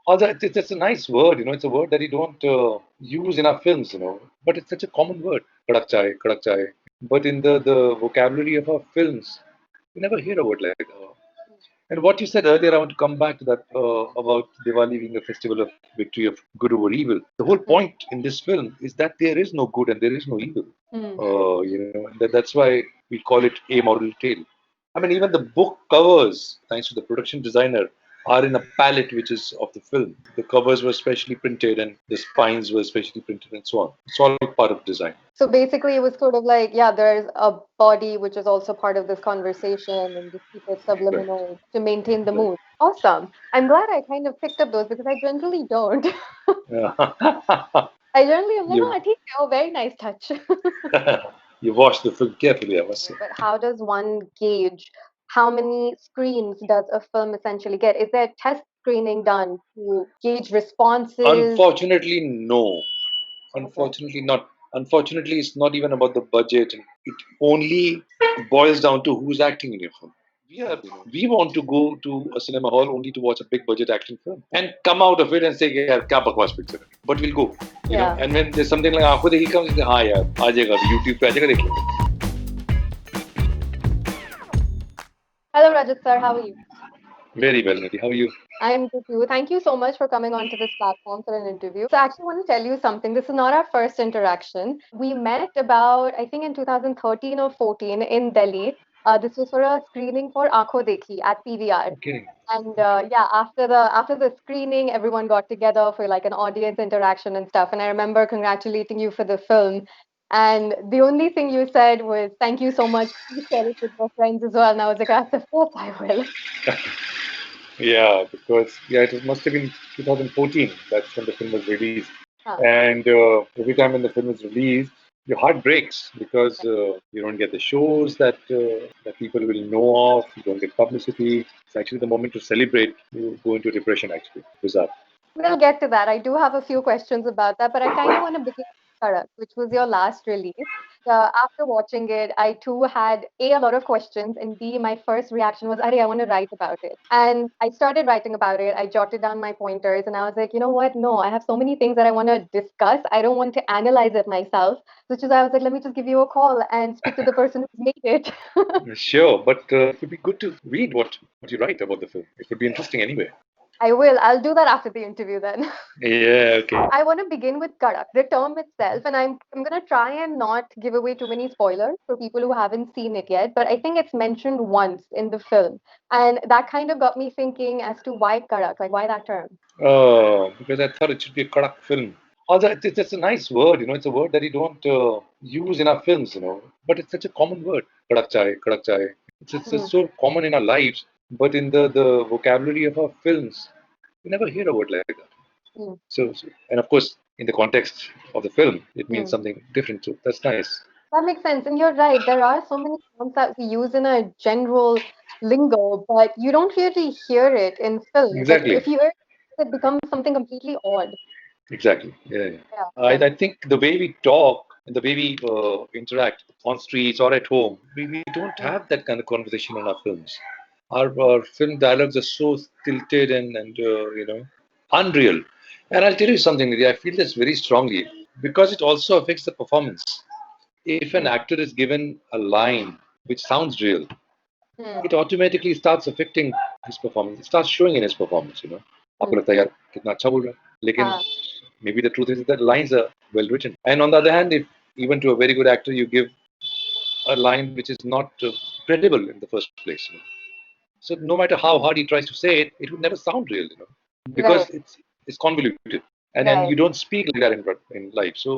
Although it's a nice word, it's a word that you don't use in our films, but it's such a common word, kadak chai, kadak chai. But in the vocabulary of our films, you never hear a word like that. And what you said earlier, I want to come back to that about Diwali being a festival of victory of good over evil. The whole Mm. point in this film is that there is no good and there is no evil. Mm. That's why we call it a moral tale. I mean, even the book covers, thanks to the production designer, are in a palette which is of the film. The covers were specially printed and the spines were specially printed and so on. It's all part of design. So basically, it was sort of like, yeah, there's a body which is also part of this conversation and just keep it Right. subliminal to maintain the Right. mood. Awesome. I'm glad I kind of picked up those because I generally don't. Yeah. I generally am like, you oh, I think, oh, very nice touch. you watched the film carefully, I must say. But how does one gauge how many screens does a film essentially get? Is there test screening done to gauge responses? Unfortunately, no. Okay. Unfortunately, not. Unfortunately, it's not even about the budget. It only boils down to who's acting in your film. We want to go to a cinema hall only to watch a big budget action film and come out of it and say, "Yeah, kya bakwas picture hai." But we'll go, Yeah. And when there's something like "Aankhon Dekhi" comes, "हाँ यार, आ जाएगा YouTube पे आ जाएगा देख लेंगे." Hello, Rajat sir. How are you? Very well, Nidhi. How are you? I'm good too. Thank you so much for coming onto this platform for an interview. So I actually want to tell you something. This is not our first interaction. We met about, I think, in 2013 or 14 in Delhi. This was for a screening for Aankhon Dekhi at PVR. Okay. And yeah, after the screening, everyone got together for like an audience interaction and stuff. And I remember congratulating you for the film. And the only thing you said was, "Thank you so much. Please share it with your friends as well." And I was like, "That's of course I will." Yeah, because it must have been 2014. That's when the film was released. Huh. And every time when the film is released, your heart breaks because you don't get the shows that people will know of. You don't get publicity. It's actually the moment to celebrate. You go into depression. Actually, bizarre. We'll get to that. I do have a few questions about that, but I kind of want to begin with Kadakh, which was your last release. After watching it, I too had a lot of questions, and B, my first reaction was, "Ari, I want to write about it." And I started writing about it. I jotted down my pointers, and I was like, you know what? No, I have so many things that I want to discuss. I don't want to analyze it myself, which is why I was like, let me just give you a call and speak to the person who made it. Sure, but it would be good to read what you write about the film. It would be interesting anyway. I will. I'll do that after the interview then. Yeah. Okay. I want to begin with Kadak, the term itself, and I'm gonna try and not give away too many spoilers for people who haven't seen it yet. But I think it's mentioned once in the film, and that kind of got me thinking as to why Kadak, like why that term. Because I thought it should be a Kadakh film. Although it's a nice word, it's a word that you don't use in our films, but it's such a common word, Kadak chai, Kadak chai. It's Hmm. so common in our lives, but in the vocabulary of our films, you never hear a word like that. Hmm. And of course, in the context of the film, it means Hmm. something different. So that's nice. That makes sense, and you're right. There are so many terms that we use in a general lingo, but you don't really hear it in films. Like Exactly. if you hear it, it becomes something completely odd. Exactly. Yeah. Yeah. Yeah. I think the way we talk and the way we interact on streets or at home, we don't Hmm. have that kind of conversation in our films. Our film dialogues are so stilted and unreal. And I'll tell you something, Nidhi, I feel this very strongly because it also affects the performance. If an Hmm. actor is given a line which sounds real, Hmm. it automatically starts affecting his performance. It starts showing in his performance. आपको Hmm. लगता है यार कितना अच्छा बोल रहा है लेकिन Ah. maybe the truth is that lines are well written. And on the other hand, if even to a very good actor you give a line which is not credible in the first place. So no matter how hard he tries to say it, it would never sound real, because Right. it's convoluted, and you Right. don't speak like that in life. So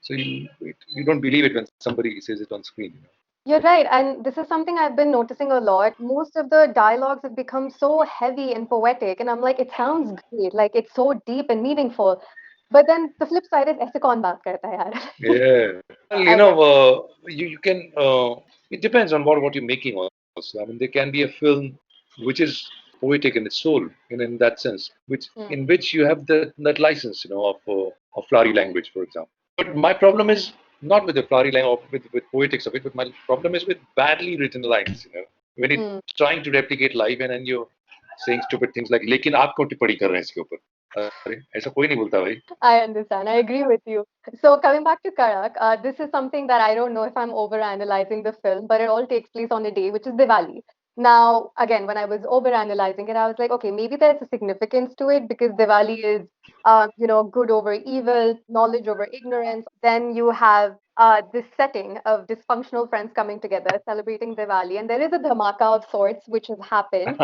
you don't believe it when somebody says it on screen. You're right, and this is something I've been noticing a lot. Most of the dialogues have become so heavy and poetic, and I'm like, it sounds great, like it's so deep and meaningful. But then the flip side is, ऐसे कौन बात करता है यार? Yeah. Well, I get. you can. It depends on what you're making also. I mean, there can be a film which is poetic in its soul, in that sense, Hmm. in which you have that license, of flowery language, for example. But my problem is not with the flowery language or with poetics of it, but my problem is with badly written lines. When it's Hmm. trying to replicate life and then you're saying stupid things like, लेकिन आप क्यों टिप्पणी कर रहे हैं इसके ऊपर? अरे ऐसा कोई नहीं बोलता भाई. I understand. I agree with you. So coming back to Karak, this is something that I don't know if I'm overanalyzing the film, but it all takes place on a day, which is Diwali. Now, again, when I was overanalyzing it, I was like, okay, maybe there's a significance to it because Diwali is, good over evil, knowledge over ignorance. Then you have this setting of dysfunctional friends coming together, celebrating Diwali, and there is a dhamaka of sorts which has happened.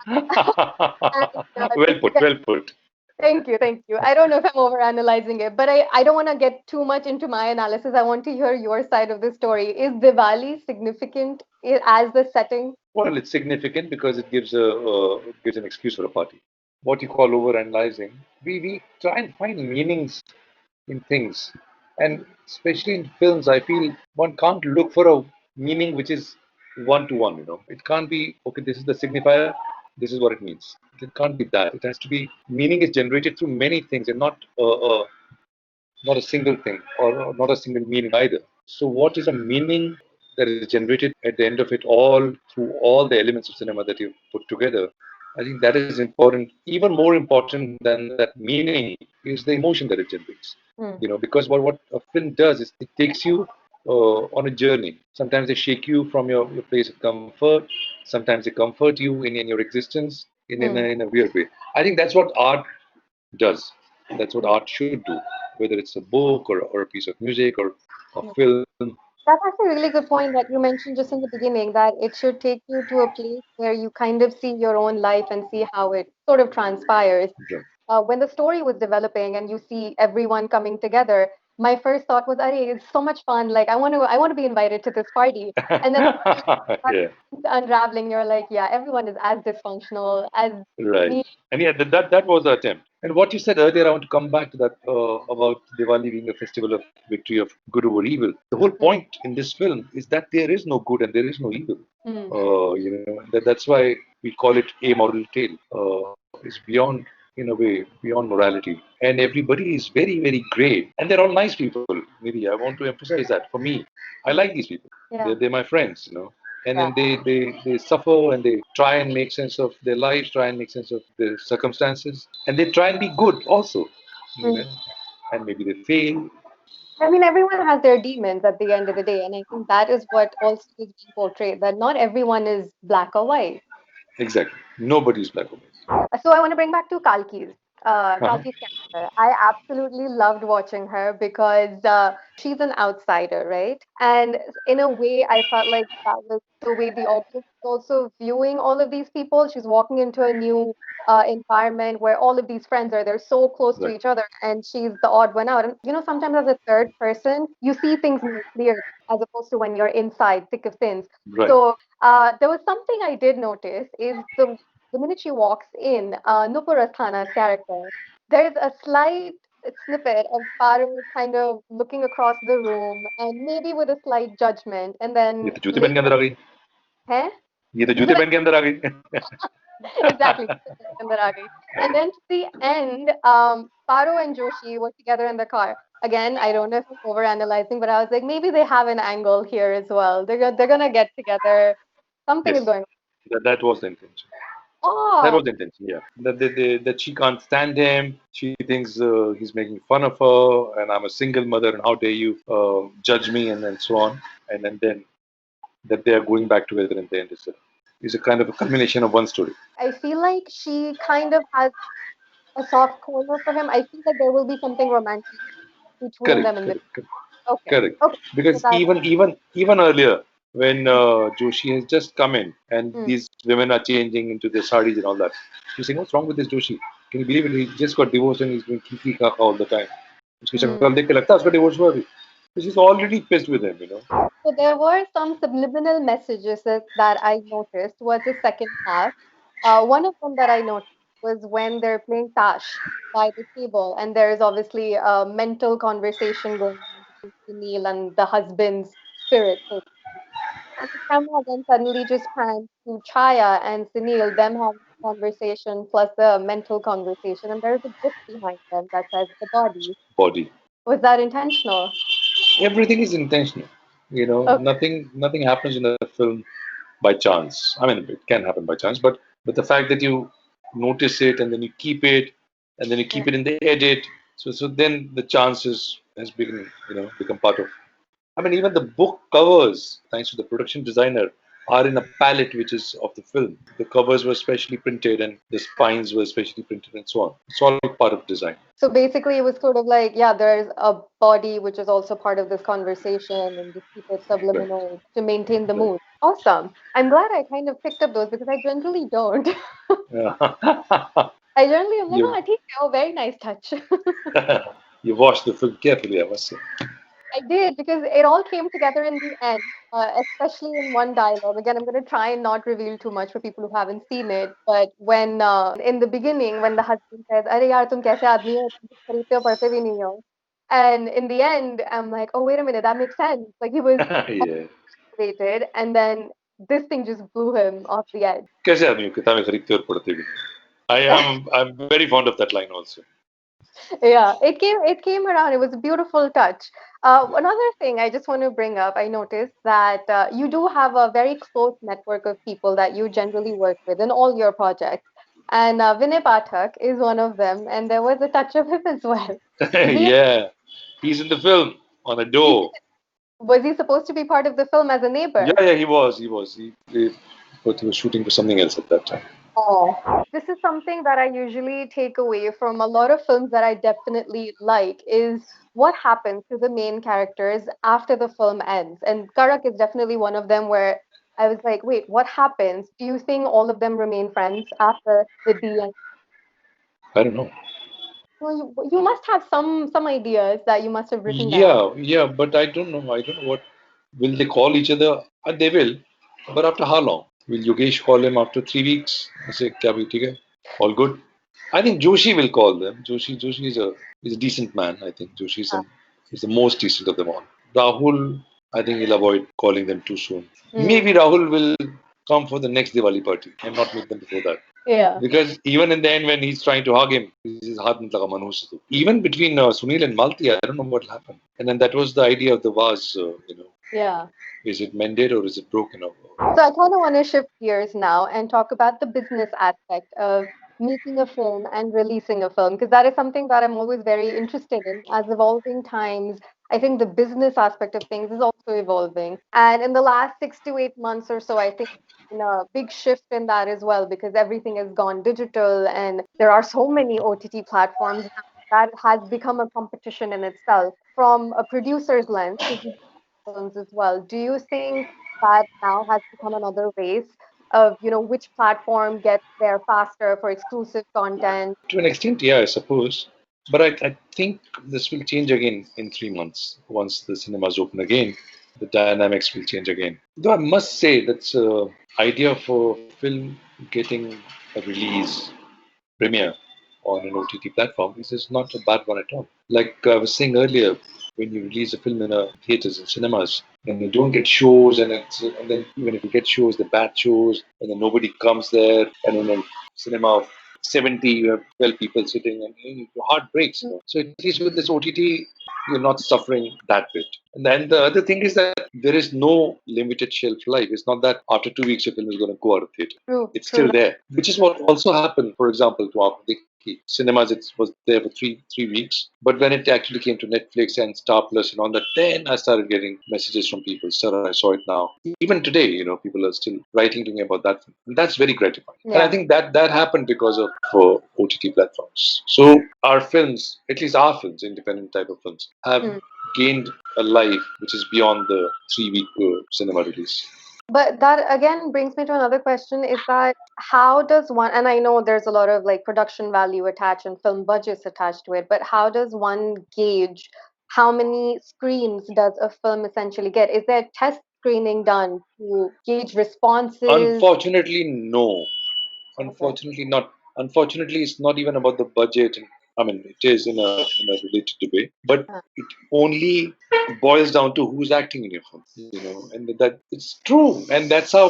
And Well this put, well put. Thank you, thank you. I don't know if I'm overanalyzing it, but I don't want to get too much into my analysis. I want to hear your side of the story. Is Diwali significant as the setting? Well, it's significant because it gives an excuse for a party. What you call over-analyzing, we try and find meanings in things, and especially in films, I feel one can't look for a meaning which is one to one. It can't be okay. This is the signifier. This is what it means. It can't be that. It has to be meaning is generated through many things and not a single thing or not a single meaning either. So, what is a meaning that is generated at the end of it all through all the elements of cinema that you've put together? I think that is important. Even more important than that meaning is the emotion that it generates. Hmm. Because what a film does is it takes you on a journey. Sometimes they shake you from your place of comfort. Sometimes they comfort you in your existence Hmm. in a weird way. I think that's what art does. That's what Hmm. art should do, whether it's a book or a piece of music or a Hmm. film. That's actually a really good point that you mentioned just in the beginning that it should take you to a place where you kind of see your own life and see how it sort of transpires. When the story was developing and you see everyone coming together, my first thought was, "Arey, it's so much fun! Like, I want to be invited to this party." And then Yeah, unraveling, you're like, "Yeah, everyone is as dysfunctional as right. me." And yeah, that was the attempt. And what you said earlier, I want to come back to that about Diwali being a festival of victory of good over evil. The whole Mm, point in this film is that there is no good and there is no evil. mm, That's why we call it a moral tale. It's beyond, in a way, beyond morality. And everybody is very, very great. And they're all nice people. Maybe I want to emphasize that. For me, I like mm. these people. Yeah, They're my friends. And yeah. then they suffer and they try and make sense of their lives, try and make sense of their circumstances. And they try and be good also. You Mm. know. And maybe they fail. I mean, everyone has their demons at the end of the day, and I think that is what also is being portrayed, that not everyone is black or white. Exactly. Nobody's black or white. So I want to bring back to Uh-huh. Kalki's character. I absolutely loved watching her because she's an outsider, right? And in a way, I felt like that was the way the audience was also viewing all of these people. She's walking into a new environment where all of these friends are, they're so close to Right. each other, and she's the odd one out. And sometimes as a third person, you see things more clearly as opposed to when you're inside thick of things. Right. So there was something I did notice is the minute she walks in, Nupur Asthana's character, there's a slight snippet of Parul kind of looking across the room and maybe with a slight judgment, and ये then तो जूते पहन के later, अंदर आ गई. hey? ये तो जूते पहन के अंदर आ गई. Exactly. अंदर आ गई. And then to the end, Paru and Joshi were together in the car. Again, I don't know if I'm overanalyzing, but I was like, maybe they have an angle here as well. They're gonna get together. Something is Yes, going that was the intention. That on. was the intention, yeah. That she can't stand him. She thinks he's making fun of her, and I'm a single mother, and how dare you judge me, and then so on. And then that they are going back together in the end is a kind of a culmination of one story. I feel like she kind of has a soft corner for him. I feel like there will be something romantic between Correct, them in this. correct, correct. Okay. Correct. Okay. So Because that. even earlier, when Joshi has just come in and Mm, these women are changing into their saris and all that, she's saying, "What's wrong with this Joshi? Can you believe it? He just got divorced and he's been kiki kaka all the time. उसकी mm. शक्ल देख के लगता है उसका divorce हुआ अभी." So she's already pissed with him. So there were some subliminal messages that I noticed towards the second half. One of them that I noticed was when they're playing Tash by the table, and there is obviously a mental conversation going on between Sunil and the husband's spirit. So and the camera then suddenly just pans to Chaya and Sunil, them having a conversation plus a mental conversation, and there's a book behind them that says the body. Body. Was that intentional? Everything is intentional. Okay. Nothing happens in a film by chance. I mean, it can happen by chance, but the fact that you notice it and then you keep it and then you Yeah. keep it in the edit. So then the chances has become part of. I mean, even the book covers, thanks to the production designer, are in a palette which is of the film. The covers were specially printed, and the spines were specially printed, and so on. It's all part of design. So basically, it was sort of like, yeah, there's a body which is also part of this conversation, and just keep it Right. subliminal to maintain the Right. mood. Awesome. I'm glad I kind of picked up those because I generally don't. Yeah. I generally am like, you oh, ठीक है, oh, very nice touch. you watched the film carefully, I must say. I did because it all came together in the end, especially in one dialogue. Again, I'm going to try and not reveal too much for people who haven't seen it. But when in the beginning, when the husband says, "अरे यार तुम कैसे आदमी हो? तुम कुछ खरीदते हो पढ़ते भी नहीं हो," and in the end, I'm like, "Oh wait a minute, that makes sense." Like he was Yeah. motivated, and then this thing just blew him off the edge. कैसे आदमी हो किताबें खरीदते और पढ़ते भी नहीं? I'm very fond of that line also. Yeah, it came around. It was a beautiful touch. Another thing I just want to bring up, I noticed that you do have a very close network of people that you generally work with in all your projects. And Vinay Pathak is one of them, and there was a touch of him as well. We Yeah, he's in the film on a he door. did. Was he supposed to be part of the film as a Yeah, neighbor? yeah, he was. He played, but he was shooting for something else at that time. Oh, this is something that I usually take away from a lot of films that I definitely like is what happens to the main characters after the film ends. And Karak is definitely one of them where I was like, wait, what happens? Do you think all of them remain friends after the end? I don't know. So you must have some ideas that you must have written down. Yeah, yeah, but I don't know. I don't know what will they call each other. They will, but after how long? Will Yogesh call him after 3 weeks? I say, "Kya bhi, theek hai? All good." I think Joshi will call them. Joshi is a decent man. I think Joshi is the most decent of them all. Rahul, I think he'll avoid calling them too soon. Hmm. Maybe Rahul will come for the next Diwali party and not meet them before that. Yeah. Because even in the end, when he's trying to hug him, his heart not laga manhoor se to. Even between Sunil and Malti, I don't know what will happen. And then that was the idea of the vase. Yeah. Is it mended or is it broken? So I kind of want to shift gears now and talk about the business aspect of making a film and releasing a film, because that is something that I'm always very interested in. As evolving times, I think the business aspect of things is also evolving. And in the last 6 to 8 months or so, I think in a big shift in that as well, because everything has gone digital and there are so many OTT platforms now that has become a competition in itself. From a producer's lens, because you do films as well, do you think that now has become another race of, which platform gets there faster for exclusive content? To an extent, yeah, I suppose. But I think this will change again in 3 months. Once the cinemas open again, the dynamics will change again. Though I must say that's idea for film getting a release premiere on an OTT platform is not a bad one at all. Like I was saying earlier, when you release a film in theaters and cinemas, and you don't get shows, and then even if you get shows, the bad shows, and then nobody comes there, and in a cinema of 70, you have 12 people sitting, and your heart breaks. So at least with this OTT, you're not suffering that bit. And then the other thing is that there is no limited shelf life. It's not that after 2 weeks your film is going to go out of theater. True, It's true. still there, which is what also happened, for example, to Aap Dekhi. Cinemas, it was there for three weeks. But when it actually came to Netflix and Star Plus and all that, then I started getting messages from people. Sir, I saw it now. Even today, people are still writing to me about that film. And that's very gratifying. And I Yeah. think that happened because of OTT platforms. So our films, at least our films, independent type of films, have Hmm. gained a life which is beyond the 3 week cinema release. But that again brings me to another question is that how does one, and I know there's a lot of like production value attached and film budgets attached to it, but how does one gauge how many screens does a film essentially get? Is there test screening done to gauge responses? Unfortunately, no. Okay. Unfortunately, not. Unfortunately, it's not even about the budget. I mean, it is in a related debate, but Uh, it only boils down to who's acting in your film. And that it's true, and that's how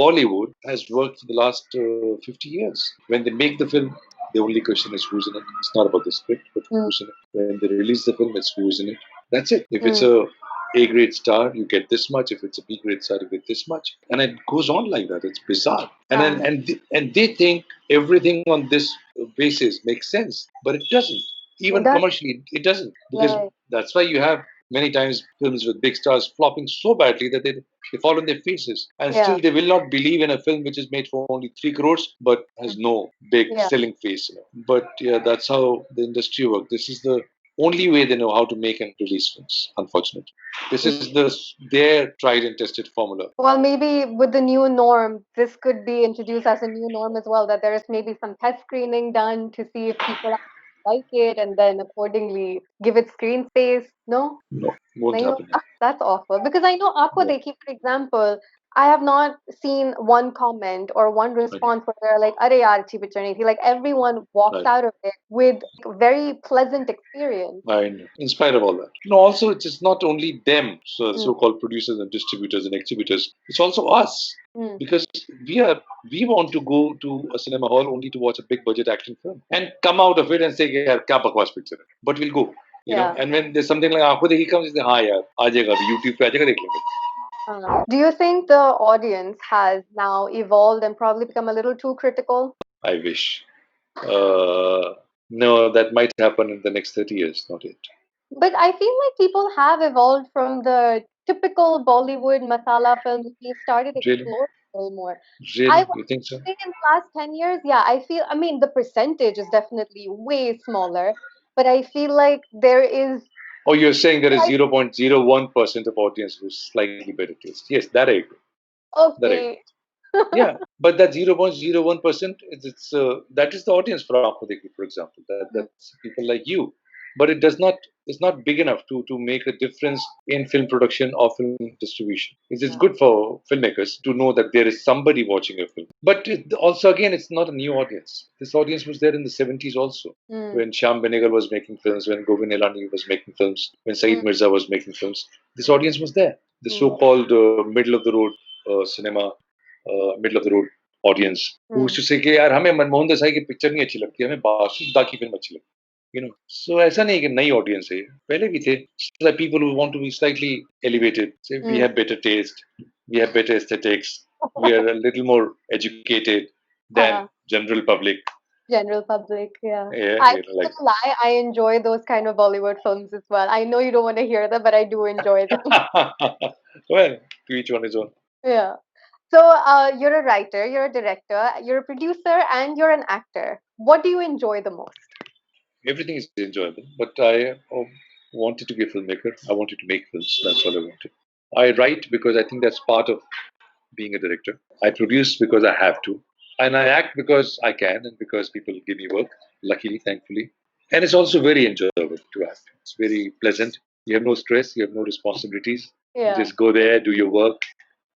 Bollywood has worked for the last 50 years. When they make the film, the only question is who's in it. It's not about the script, but mm, who's in it. When they release the film, it's who's in it. That's it. If it's mm, a grade star, you get this much. If it's a B grade star, you get this much, and it goes on like that. It's bizarre, and yeah. then, and they think everything on this basis makes sense, but it doesn't. It Even does. commercially, it doesn't, because Right. that's why you have many times films with big stars flopping so badly that they fall on their faces, and Yeah. still they will not believe in a film which is made for only 3 crores but has no big Yeah. selling face. But yeah, that's how the industry works. This is the only way they know how to make and release films. Unfortunately, this is their tried and tested formula. Well, maybe with the new norm, this could be introduced as a new norm as well, that there is maybe some test screening done to see if people like it and then accordingly give it screen space. No? No, won't नहीं happen. होगा? That's awful. Because I know Aqua Yeah, Dekhi, for example, I have not seen one comment or one right, response where they're like, "Arey yaar, achhi picture nahi thi." Like everyone walks right. out of it with very pleasant experience. I know. In spite of all that. Also, it's not only them, Mm, so-called producers and distributors and exhibitors. It's also us. mm, Because we want to go to a cinema hall only to watch a big budget action film and come out of it and say, "Yeah, kya bakwas picture hai." But we'll go. yeah. And when there's something like Aankhon Dekhi comes, they say, "हाँ यार, आ जाएगा अभी YouTube पे आ जाएगा देख लेंगे." Do you think the audience has now evolved and probably become a little too critical? I wish. No, that might happen in the next 30 years, not yet. But I feel like people have evolved from the typical Bollywood masala films. We've started Really? exploring a little more. I Really? would You think so? say in the last 10 years, yeah, I mean, the percentage is definitely way smaller, but I feel like there is, Oh, you're saying there is like, 0.01% of audience who's slightly better taste. Yes, that I agree. That I agree. okay. Yeah, but that 0.01% that is the audience for Aankhon Dekhi, for example. Mm, That's people like you, but it's not big enough to make a difference in film production or film distribution. It's yeah. good for filmmakers to know that there is somebody watching a film, but also again, it's not a new audience. This audience was there in the 70s also, Mm, when Shyam Benegal was making films, when Govind Nilani was making films, when Saeed mm, Mirza was making films. This audience was there. The mm, so-called middle of the road cinema, middle of the road audience who used mm, to say कि यार हमें मनमोहन देसाई की picture नहीं अच्छी लगती, हमें बासुदा की film अच्छी लगती है, so ऐसा नहीं है कि नई ऑडियंस है, पहले भी थे. So like people who want to be slightly elevated, say we mm. have better taste, we have better aesthetics, we are a little more educated than Uh, general public. general public, yeah. Yeah, I'm not like gonna lie, I enjoy those kind of Bollywood films as well. I know you don't want to hear them, but I do enjoy them. well, to each one his own. Yeah. So, you're a writer, you're a director, you're a producer, and you're an actor. What do you enjoy the most? Everything is enjoyable, but I wanted to be a filmmaker. I wanted to make films. That's all I wanted. I write because I think that's part of being a director. I produce because I have to. And I act because I can and because people give me work, luckily, thankfully. And it's also very enjoyable to act. It's very pleasant. You have no stress, you have no responsibilities. You Yeah, just go there, do your work,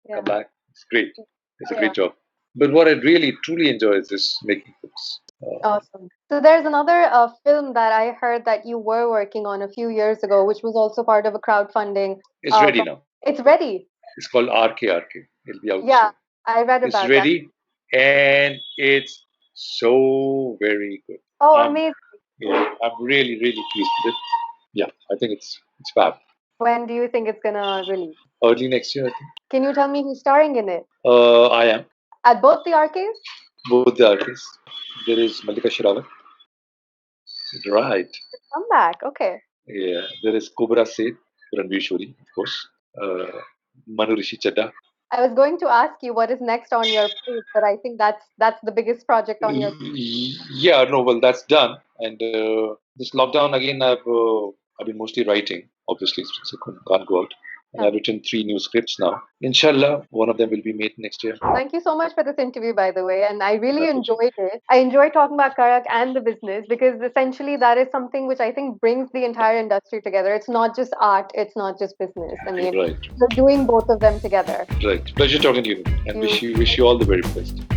yeah, come back. It's great. It's a yeah. great job. But what I really, truly enjoy is this making films. Awesome. So there's another film that I heard that you were working on a few years ago, which was also part of a crowdfunding. It's ready From, now. it's ready. It's called RKRK. It'll be out Yeah, soon. I read It's about that. ready and it's so very good. Oh, Um, amazing. yeah, I'm really, really pleased with it. Yeah, I think it's fab. When do you think it's gonna release? Early next year, I think. Can you tell me who's starring in it? I am. At both the arcades? Both the artists. There is Malika Sherawat. Right. Come back. Okay. Yeah. There is Cobra Seth, Ranveer Shori, of course. Uh, Manu Rishi Chadda. I was going to ask you what is next on your plate, but I think that's the biggest project on your. Yeah, no, well, that's done. And this lockdown again, I've been mostly writing, obviously, since I can't go out. And Huh. I've written 3 new scripts now. Inshallah, one of them will be made next year. Thank you so much for this interview, by the way, and I My really pleasure. enjoyed it. I enjoy talking about Karak and the business because essentially that is something which I think brings the entire industry together. It's not just art, it's not just business. I mean, Right, you're doing both of them together. right. Pleasure talking to you, and You wish you all the very best.